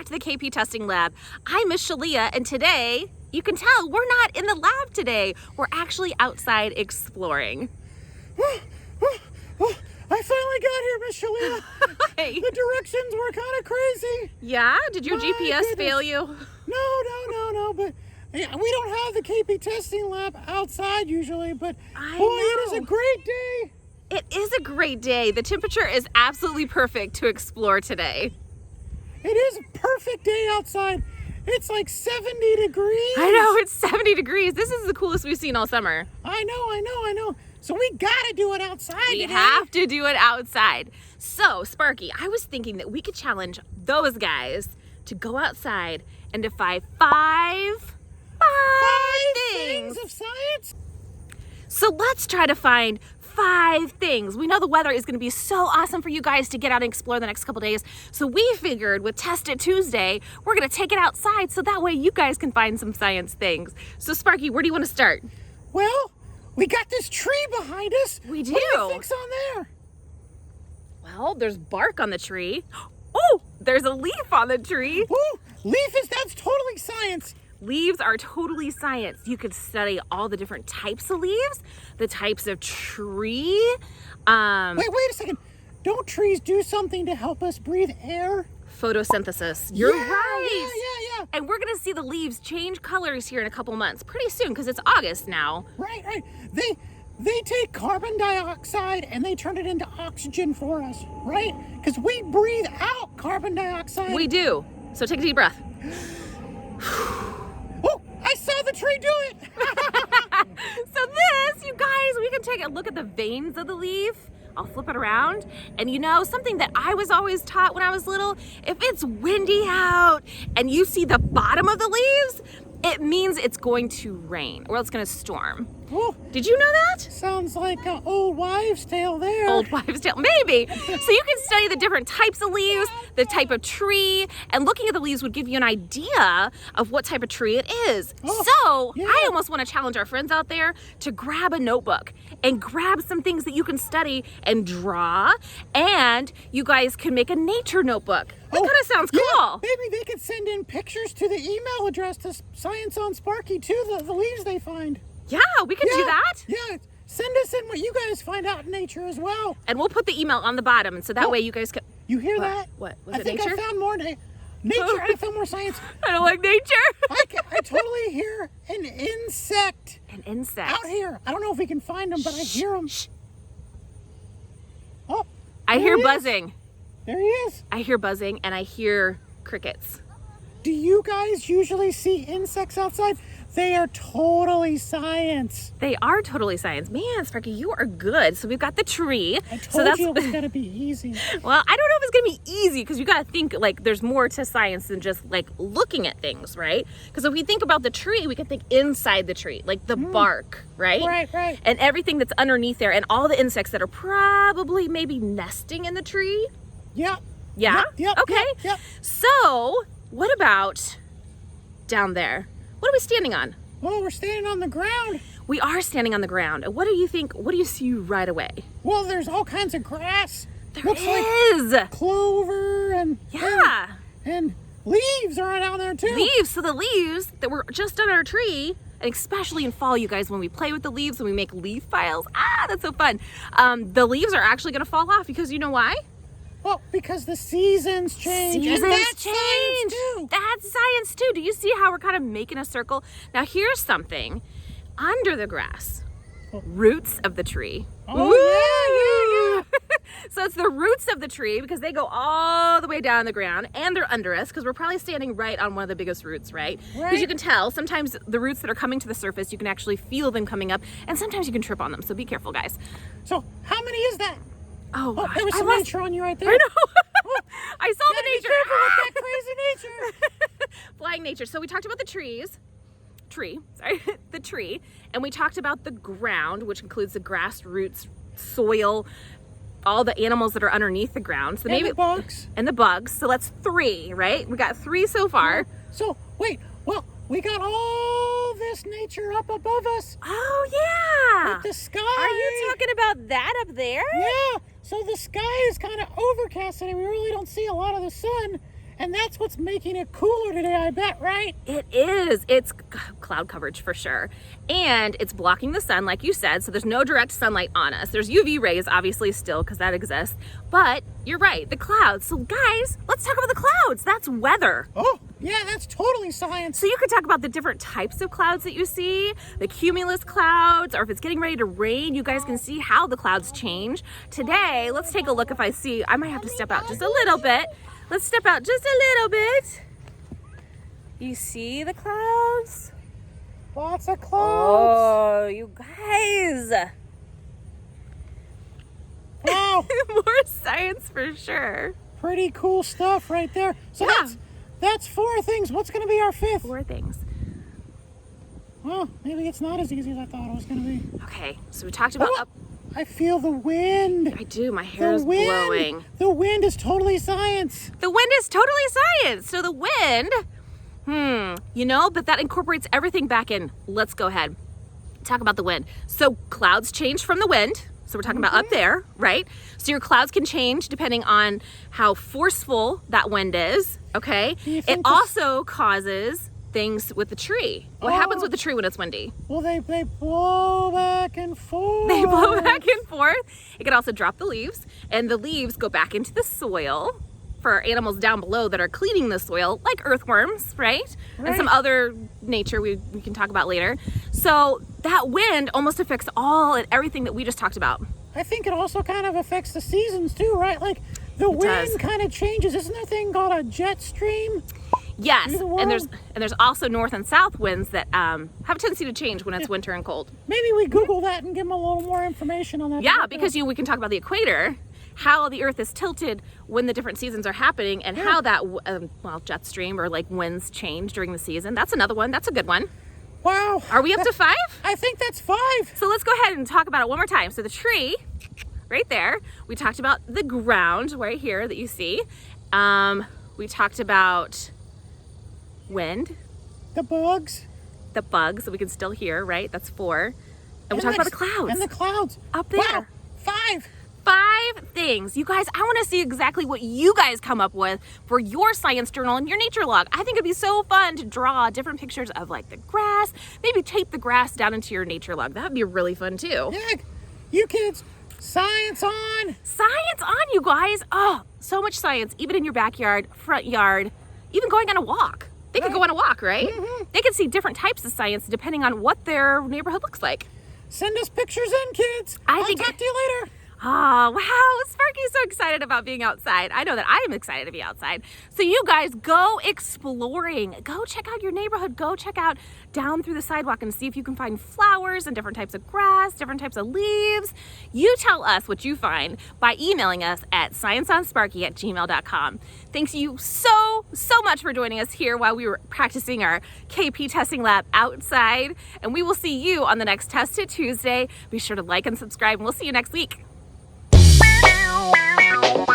to the KP testing lab. I'm Miss Shalia, and today, you can tell we're not in the lab today. We're actually outside exploring. I finally got here, Miss Shalia. Hey. The directions were kind of crazy. Yeah? Did your My GPS goodness. fail you? No, but yeah, we don't have the KP testing lab outside usually, but I boy, it is know. a great day. It is a great day. The temperature is absolutely perfect to explore today. It is a perfect day outside. It's like 70 degrees. I know, it's 70 degrees. This is the coolest we've seen all summer. I know. So we gotta do it outside We today. have to do it outside. So, Sparky, I was thinking that we could challenge those guys to go outside and defy five things. of science. So let's try to find 5 things. We know the weather is going to be so awesome for you guys to get out and explore the next couple days. So we figured with Test It Tuesday, we're going to take it outside so that way you guys can find some science things. So Sparky, where do you want to start? Well, we got this tree behind us. We do. What do you think's on there? Well, there's bark on the tree. Oh, there's a leaf on the tree. Ooh, that's totally science. Leaves are totally science. You could study all the different types of leaves, the types of tree. Wait a second. Don't trees do something to help us breathe air? Photosynthesis. You're right. Yeah. And we're going to see the leaves change colors here in a couple months pretty soon because it's August now. Right. They take carbon dioxide and they turn it into oxygen for us, right? Because we breathe out carbon dioxide. We do. So take a deep breath. Oh, I saw the tree do it. So this, you guys, we can take a look at the veins of the leaf. I'll flip it around. And you know, something that I was always taught when I was little, if it's windy out and you see the bottom of the leaves, it means it's going to rain or it's going to storm. Oh, Did you know that? sounds like an old wives' tale there. Old wives' tale, maybe. So you can study the different types of leaves, the type of tree, and looking at the leaves would give you an idea of what type of tree it is. Oh, yeah. I almost want to challenge our friends out there to grab a notebook and grab some things that you can study and draw, and you guys can make a nature notebook. That kind of sounds Yeah, cool. maybe they could send in pictures to the email address to Science on Sparky too, the leaves they find. Yeah, we can do that. Yeah, send us in what you guys find out in nature as well. And we'll put the email on the bottom, and so that way you guys can... You hear that? What? Was I it think nature? I found more nature. I found more science. I don't like nature. I totally hear an insect An insect. out here. I don't know if we can find them, but I hear them. Oh, I there hear he is. buzzing. There he is. I hear buzzing and I hear crickets. Do you guys usually see insects outside? They are totally science. They are totally science. Man, Sparky, you are good. So we've got the tree. I So told you it was gonna be easy. well, I don't know if it's gonna be easy because you gotta think like there's more to science than just like looking at things, right? Because if we think about the tree, we can think inside the tree, like the bark, right? Right. And everything that's underneath there and all the insects that are probably maybe nesting in the tree. Yep. Yeah? Yep. Okay. Yep. So, what about down there? What are we standing on? Well, we're standing on the ground. We are standing on the ground. What do you think? What do you see right away? Well, there's all kinds of grass. There Looks is. like clover and Yeah. and leaves are down there too. Leaves. So the leaves that were just on our tree, and especially in fall, you guys, when we play with the leaves and we make leaf piles, that's so fun. The leaves are actually going to fall off because you know why? Well, because the seasons change. Seasons and that's change. science too. That's science too. Do you see how we're kind of making a circle? Now here's something. Under the grass, roots of the tree. Oh, yeah. So it's the roots of the tree because they go all the way down the ground and they're under us because we're probably standing right on one of the biggest roots, right? Because you can tell sometimes the roots that are coming to the surface, you can actually feel them coming up and sometimes you can trip on them. So be careful, guys. So how many is that? Oh, Oh, gosh, there was I some lost- nature on you right there. I know. I saw Gotta the be nature. careful with that crazy nature. Flying nature. So we talked about the the tree, and we talked about the ground, which includes the grass, roots, soil, all the animals that are underneath the ground. So And the bugs. And the bugs. So that's 3, right? We got 3 so far. So wait, well, we got all this nature up above us. Oh yeah. Like the sky. Are you talking about that up there? Yeah. So the sky is kind of overcast and we really don't see a lot of the sun. And that's what's making it cooler today, I bet, right? It is. It's cloud coverage for sure. And it's blocking the sun, like you said, so there's no direct sunlight on us. There's UV rays, obviously, still, because that exists. But you're right, the clouds. So guys, let's talk about the clouds. That's weather. Oh, yeah, that's totally science. So you could talk about the different types of clouds that you see, the cumulus clouds, or if it's getting ready to rain, you guys can see how the clouds change. Today, let's take a look. If I see, I might have to step out just a little bit. Let's step out just a little bit. You see the clouds? Lots of clouds. Oh, you guys. Wow. More science for sure. Pretty cool stuff right there. So Yeah. that's 4 things. What's going to be our 5th? 4 things. Well, maybe it's not as easy as I thought it was going to be. Okay, so we talked about... Oh, I feel the wind. I do, my hair is blowing. The wind is totally science. The wind is totally science. So the wind, but that incorporates everything back in. Let's go ahead. Talk about the wind. So clouds change from the wind. So we're talking about up there, right? So your clouds can change depending on how forceful that wind is, okay? It also causes things with the tree. What happens with the tree when it's windy? Well, they blow back and forth. They blow back and forth. It can also drop the leaves, and the leaves go back into the soil for animals down below that are cleaning the soil, like earthworms, right? And some other nature we can talk about later. So that wind almost affects all and everything that we just talked about. I think it also kind of affects the seasons too, right? Like the wind kind of changes. Isn't there a thing called a jet stream? Yes, and there's also north and south winds that have a tendency to change when it's winter and cold. Maybe we Google that and give them a little more information on that. Yeah, because we can talk about the equator, how the Earth is tilted when the different seasons are happening, and how that jet stream or like winds change during the season. That's another one. That's a good one. Wow. Are we up to 5? I think that's 5. So let's go ahead and talk about it one more time. So the tree, right there. We talked about the ground right here that you see. We talked about wind, the bugs that we can still hear, right? That's 4. And we talked about the clouds. And the clouds up there. Wow. 5 things. You guys, I want to see exactly what you guys come up with for your science journal and your nature log. I think it'd be so fun to draw different pictures of like the grass, maybe tape the grass down into your nature log. That would be really fun too. Yeah, you kids, science on. Science on, you guys. Oh, so much science, even in your backyard, front yard, even going on a walk. They could go on a walk, right? They could see different types of science depending on what their neighborhood looks like. Send us pictures in, kids. I'll talk to you later. Oh, wow. Sparky's so excited about being outside. I know that I am excited to be outside. So you guys go exploring. Go check out your neighborhood. Go check out down through the sidewalk and see if you can find flowers and different types of grass, different types of leaves. You tell us what you find by emailing us at scienceonsparky@gmail.com. Thanks you so much for joining us here while we were practicing our KP testing lab outside. And we will see you on the next Test It Tuesday. Be sure to like and subscribe, and we'll see you next week. Wow.